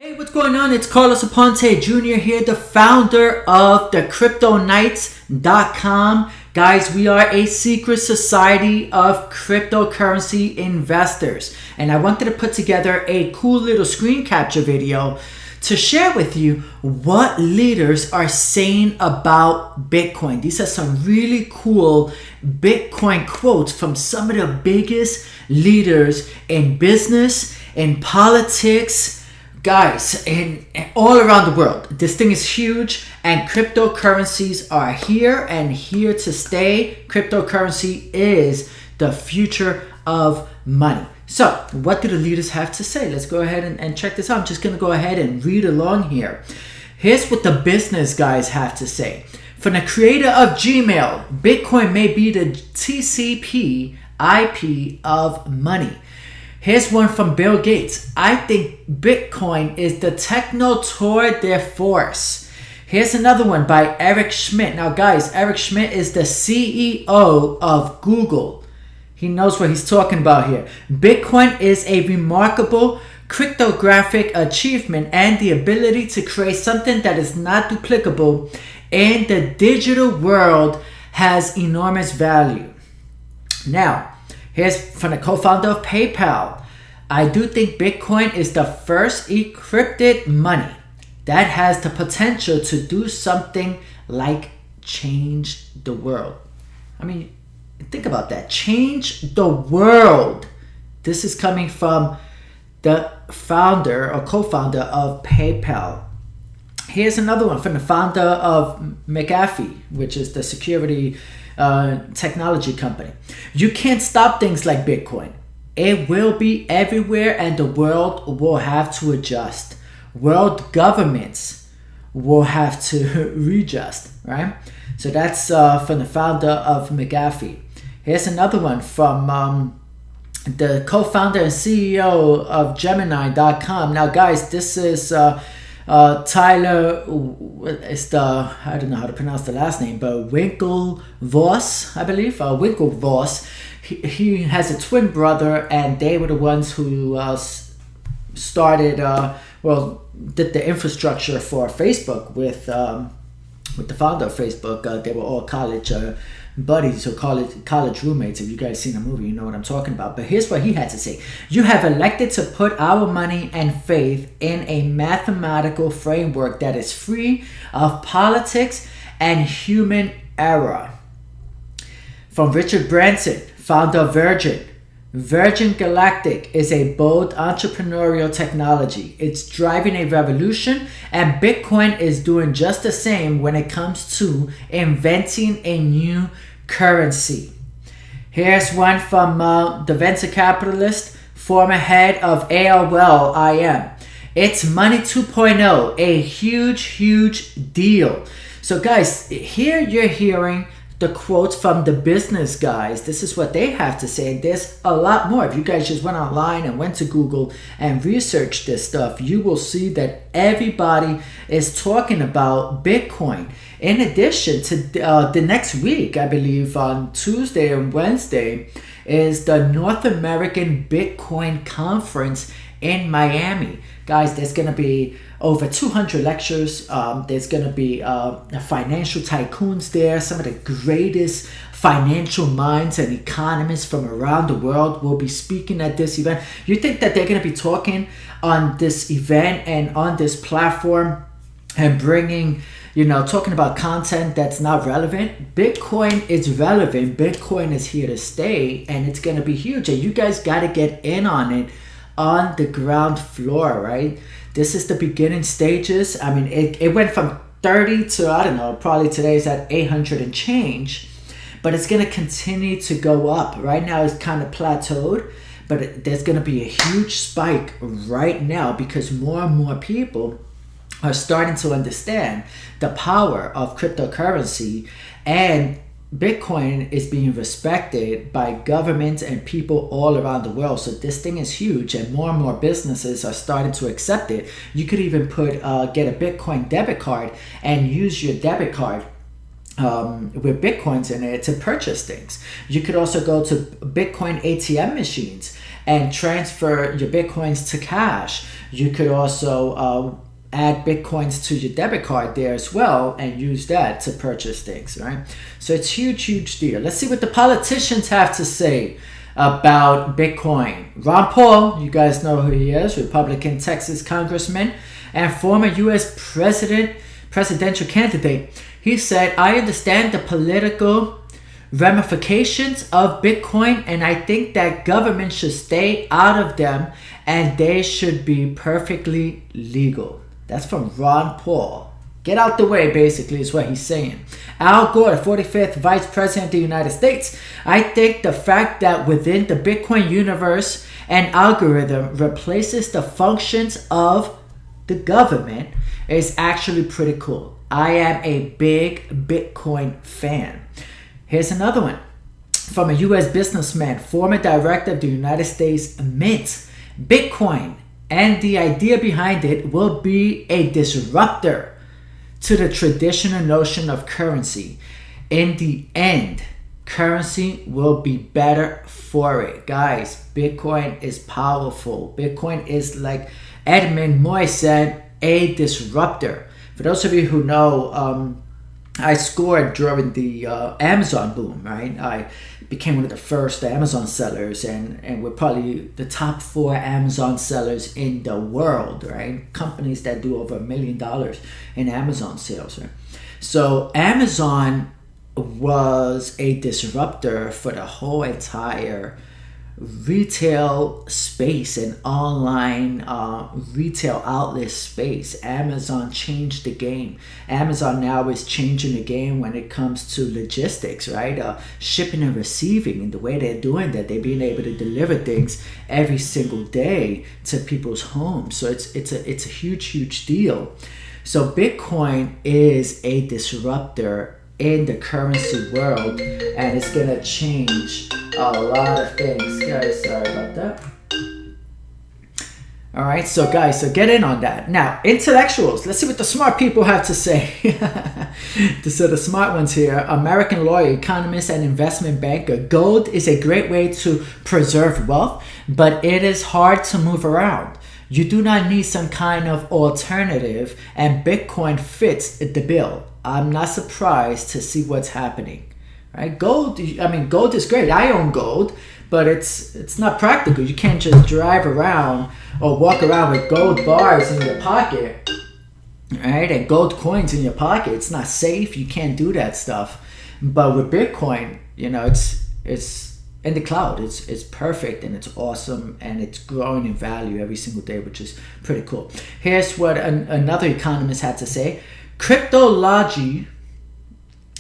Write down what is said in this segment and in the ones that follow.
Hey, what's going on? It's Carlos Aponte Jr. here, the founder of the CryptoKnights.com. Guys, we are a secret society of cryptocurrency investors. And I wanted to put together a cool little screen capture video to share with you what leaders are saying about Bitcoin. These are some really cool Bitcoin quotes from some of the biggest leaders in business, in politics, guys, and all around the world. This thing is huge, and cryptocurrencies are here and here to stay. Cryptocurrency is the future of money. So what do the leaders have to say? Let's go ahead and check this out. I'm just going to go ahead and read along here. Here's what the business guys have to say. From the creator of Gmail, Bitcoin may be the TCP IP of money. Here's one from Bill Gates. I think Bitcoin is the techno tour de force. Here's another one by Eric Schmidt. Now guys, Eric Schmidt is the CEO of Google. He knows what he's talking about here. Bitcoin is a remarkable cryptographic achievement and the ability to create something that is not duplicable in the digital world has enormous value. Now, here's from the co-founder of PayPal. I do think Bitcoin is the first encrypted money that has the potential to do something like change the world. I mean, think about that. Change the world. This is coming from the founder or co-founder of PayPal. Here's another one from the founder of McAfee, which is the security technology company. You can't stop things like Bitcoin. It will be everywhere and the world will have to adjust. World governments will have to readjust, right? So that's from the founder of McAfee. Here's another one from the co-founder and CEO of Gemini.com. Now guys, this is Tyler, it's I don't know how to pronounce the last name, but Winklevoss, I believe, Winklevoss. He has a twin brother, and they were the ones who started, did the infrastructure for Facebook with the founder of Facebook. They were all college buddies or college roommates. If you guys seen the movie, you know what I'm talking about. But here's what he had to say. You have elected to put our money and faith in a mathematical framework that is free of politics and human error. From Richard Branson, founder of Virgin. Virgin Galactic is a bold entrepreneurial technology. It's driving a revolution, and Bitcoin is doing just the same when it comes to inventing a new currency. Here's one from the venture capitalist, former head of AOL IM. It's Money 2.0, a huge deal. So guys, here you're hearing the quotes from the business guys. This is what they have to say. And there's a lot more. If you guys just went online and went to Google and researched this stuff, you will see that everybody is talking about Bitcoin. In addition to the next week, I believe on Tuesday and Wednesday, is the North American Bitcoin Conference in Miami. Guys, there's going to be over 200 lectures. There's going to be financial tycoons there. Some of the greatest financial minds and economists from around the world will be speaking at this event. You think that they're going to be talking on this event and on this platform and bringing, talking about content that's not relevant? Bitcoin is relevant. Bitcoin is here to stay, and it's going to be huge. And you guys got to get in on it on the ground floor, right? This is the beginning stages. I mean, it went from 30 to, I don't know, probably today's at 800 and change, but it's going to continue to go up. Right now it's kind of plateaued, but there's going to be a huge spike right now because more and more people are starting to understand the power of cryptocurrency, and Bitcoin is being respected by governments and people all around the world. So this thing is huge, and more businesses are starting to accept it. You could even get a Bitcoin debit card and use your debit card with Bitcoins in it to purchase things. You could also go to Bitcoin ATM machines and transfer your Bitcoins to cash. You could also add Bitcoins to your debit card there as well and use that to purchase things, right? So it's huge deal. Let's see what the politicians have to say about Bitcoin. Ron Paul, you guys know who he is, Republican Texas congressman and former U.S. presidential candidate. He said, I understand the political ramifications of Bitcoin, and I think that government should stay out of them and they should be perfectly legal. That's from Ron Paul. Get out the way, basically, is what he's saying. Al Gore, 45th Vice President of the United States. I think the fact that within the Bitcoin universe an algorithm replaces the functions of the government is actually pretty cool. I am a big Bitcoin fan. Here's another one from a U.S. businessman, former director of the United States Mint. Bitcoin and the idea behind it will be a disruptor to the traditional notion of currency. In the end, currency will be better for it. Guys, Bitcoin is powerful. Bitcoin is, like Edmund Moy said, a disruptor. For those of you who know, I scored during the Amazon boom, right? I became one of the first Amazon sellers, and we're probably the top 4 Amazon sellers in the world, right? Companies that do over $1 million in Amazon sales, right? So Amazon was a disruptor for the whole entire retail space and online retail outlet space. Amazon changed the game. Amazon now is changing the game when it comes to logistics, right? Shipping and receiving, and the way they're doing that, they're being able to deliver things every single day to people's homes. So it's a huge deal. So Bitcoin is a disruptor in the currency world, and it's gonna change a lot of things. Guys, sorry about that. All right, so guys, so get in on that. Now, intellectuals, let's see what the smart people have to say. So the smart ones here: American lawyer, economist, and investment banker. Gold is a great way to preserve wealth, but it is hard to move around. You do not need some kind of alternative, and Bitcoin fits the bill. I'm not surprised to see what's happening, right? Gold, I mean, gold is great. I own gold, but it's not practical. You can't just drive around or walk around with gold bars in your pocket, right? And gold coins in your pocket. It's not safe. You can't do that stuff. But with Bitcoin, you know, it's in the cloud. It's perfect, and it's awesome, and it's growing in value every single day, which is pretty cool. Here's what another economist had to say. Cryptology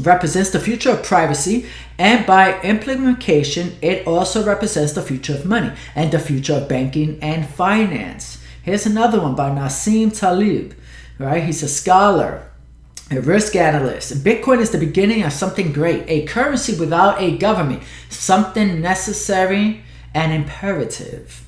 represents the future of privacy, and by implication, it also represents the future of money and the future of banking and finance. Here's another one by Nassim Taleb, right? He's a scholar, a risk analyst. Bitcoin is the beginning of something great, a currency without a government, something necessary and imperative.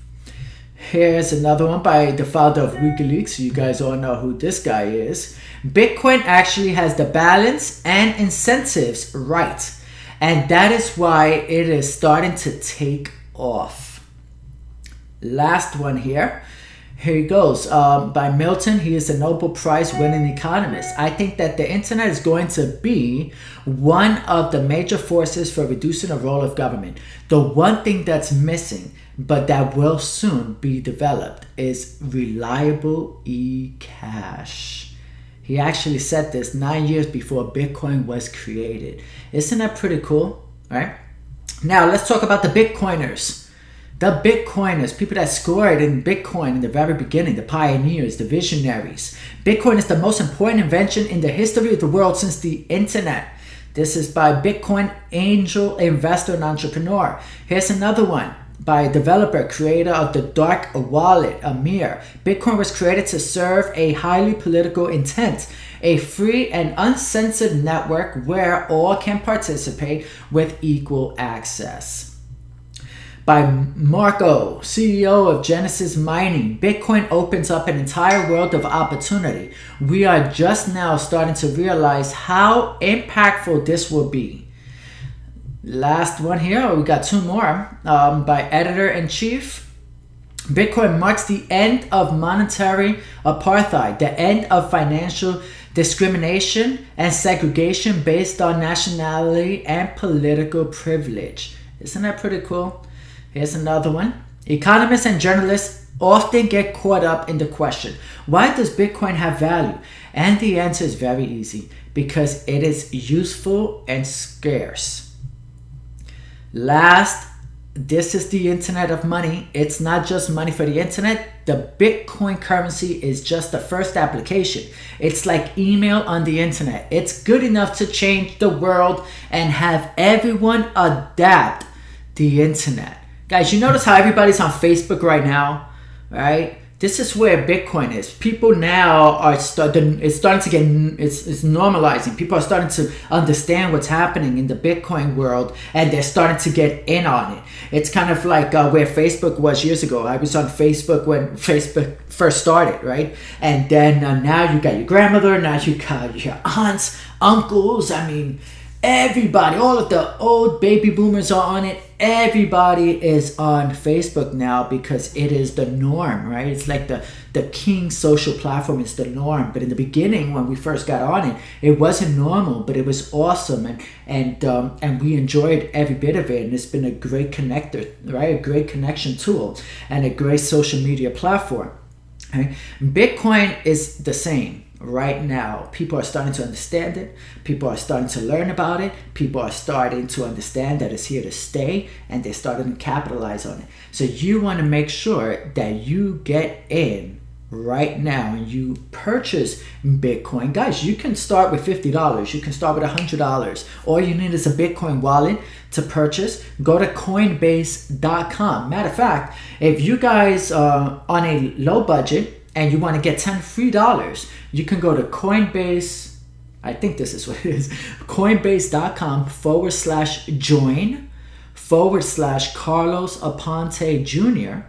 Here's another one by the founder of WikiLeaks. You guys all know who this guy is. Bitcoin actually has the balance and incentives right, and that is why it is starting to take off. Last one here. Here he goes, by Milton. He is a Nobel Prize winning economist. I think that the internet is going to be one of the major forces for reducing the role of government. The one thing that's missing, but that will soon be developed, is reliable e-cash. He actually said this 9 years before Bitcoin was created. Isn't that pretty cool, right? Now let's talk about the Bitcoiners. The Bitcoiners, people that scored in Bitcoin in the very beginning, the pioneers, the visionaries. Bitcoin is the most important invention in the history of the world since the internet. This is by Bitcoin angel investor and entrepreneur. Here's another one by a developer, creator of the Dark Wallet, Amir. Bitcoin was created to serve a highly political intent, a free and uncensored network where all can participate with equal access. by Marco, CEO of Genesis Mining. Bitcoin opens up an entire world of opportunity. We are just now starting to realize how impactful this will be. Last one here, we got two more by Editor-in-Chief. Bitcoin marks the end of monetary apartheid, the end of financial discrimination and segregation based on nationality and political privilege. Isn't that pretty cool? Here's another one. Economists and journalists often get caught up in the question, why does Bitcoin have value? And the answer is very easy, because it is useful and scarce. Last, this is the internet of money. It's not just money for the internet. The Bitcoin currency is just the first application. It's like email on the internet. It's good enough to change the world and have everyone adapt the internet. Guys, you notice how everybody's on Facebook right now, right? This is where Bitcoin is. People now are it's starting to get, it's normalizing. People are starting to understand what's happening in the Bitcoin world, and they're starting to get in on it. It's kind of like where Facebook was years ago. I was on Facebook when Facebook first started, right? And then now you got your grandmother, now you got your aunts, uncles, I mean, everybody, all of the old baby boomers are on it. Everybody is on Facebook now because it is the norm, right? It's like the king social platform is the norm. But in the beginning, when we first got on it, it wasn't normal, but it was awesome, and we enjoyed every bit of it. And it's been a great connector, right? A great connection tool and a great social media platform. Right? Bitcoin is the same. Right now, people are starting to understand it. People are starting to learn about it. People are starting to understand that it's here to stay, and they're starting to capitalize on it. So you want to make sure that you get in right now and you purchase Bitcoin. Guys, you can start with $50. You can start with $100. All you need is a Bitcoin wallet to purchase. Go to Coinbase.com. Matter of fact, if you guys are on a low budget and you want to get 10 free dollars, you can go to Coinbase. I think this is what it is. Coinbase.com/join/Carlos Aponte Jr.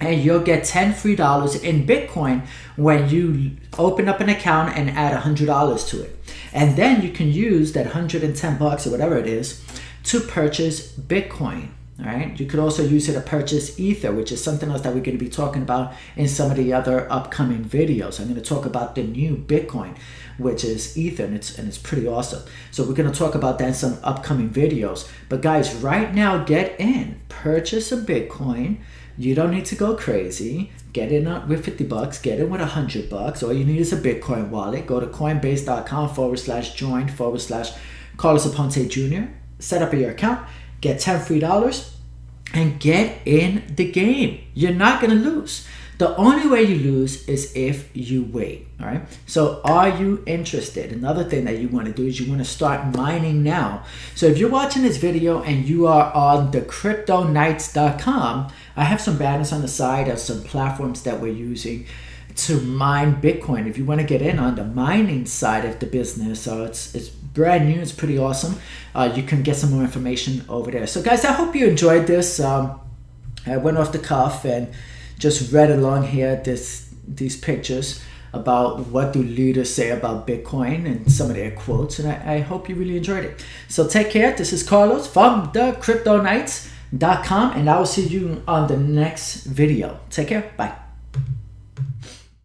And you'll get 10 free dollars in Bitcoin when you open up an account and add $100 to it. And then you can use that $110 or whatever it is to purchase Bitcoin. All right. You could also use it to purchase Ether, which is something else that we're going to be talking about in some of the other upcoming videos. I'm going to talk about the new Bitcoin, which is Ether, and it's pretty awesome. So we're going to talk about that in some upcoming videos. But guys, right now, get in, purchase a Bitcoin. You don't need to go crazy. Get in with $50, get in with $100. All you need is a Bitcoin wallet. Go to Coinbase.com/join/Carlos Aponte Jr. Set up your account. Get 10 free dollars and get in the game. You're not going to lose. The only way you lose is if you wait. All right. So are you interested? Another thing that you want to do is you want to start mining now. So if you're watching this video and you are on the CryptoKnights.com, I have some banners on the side of some platforms that we're using to mine Bitcoin. If you want to get in on the mining side of the business, it's brand new, it's pretty awesome. You can get some more information over there. So guys, I hope you enjoyed this. I went off the cuff and just read along here these pictures about what do leaders say about Bitcoin and some of their quotes, and I hope you really enjoyed it. So take care. This is Carlos from the CryptoKnights.com, and I will see you on the next video. Take care. Bye.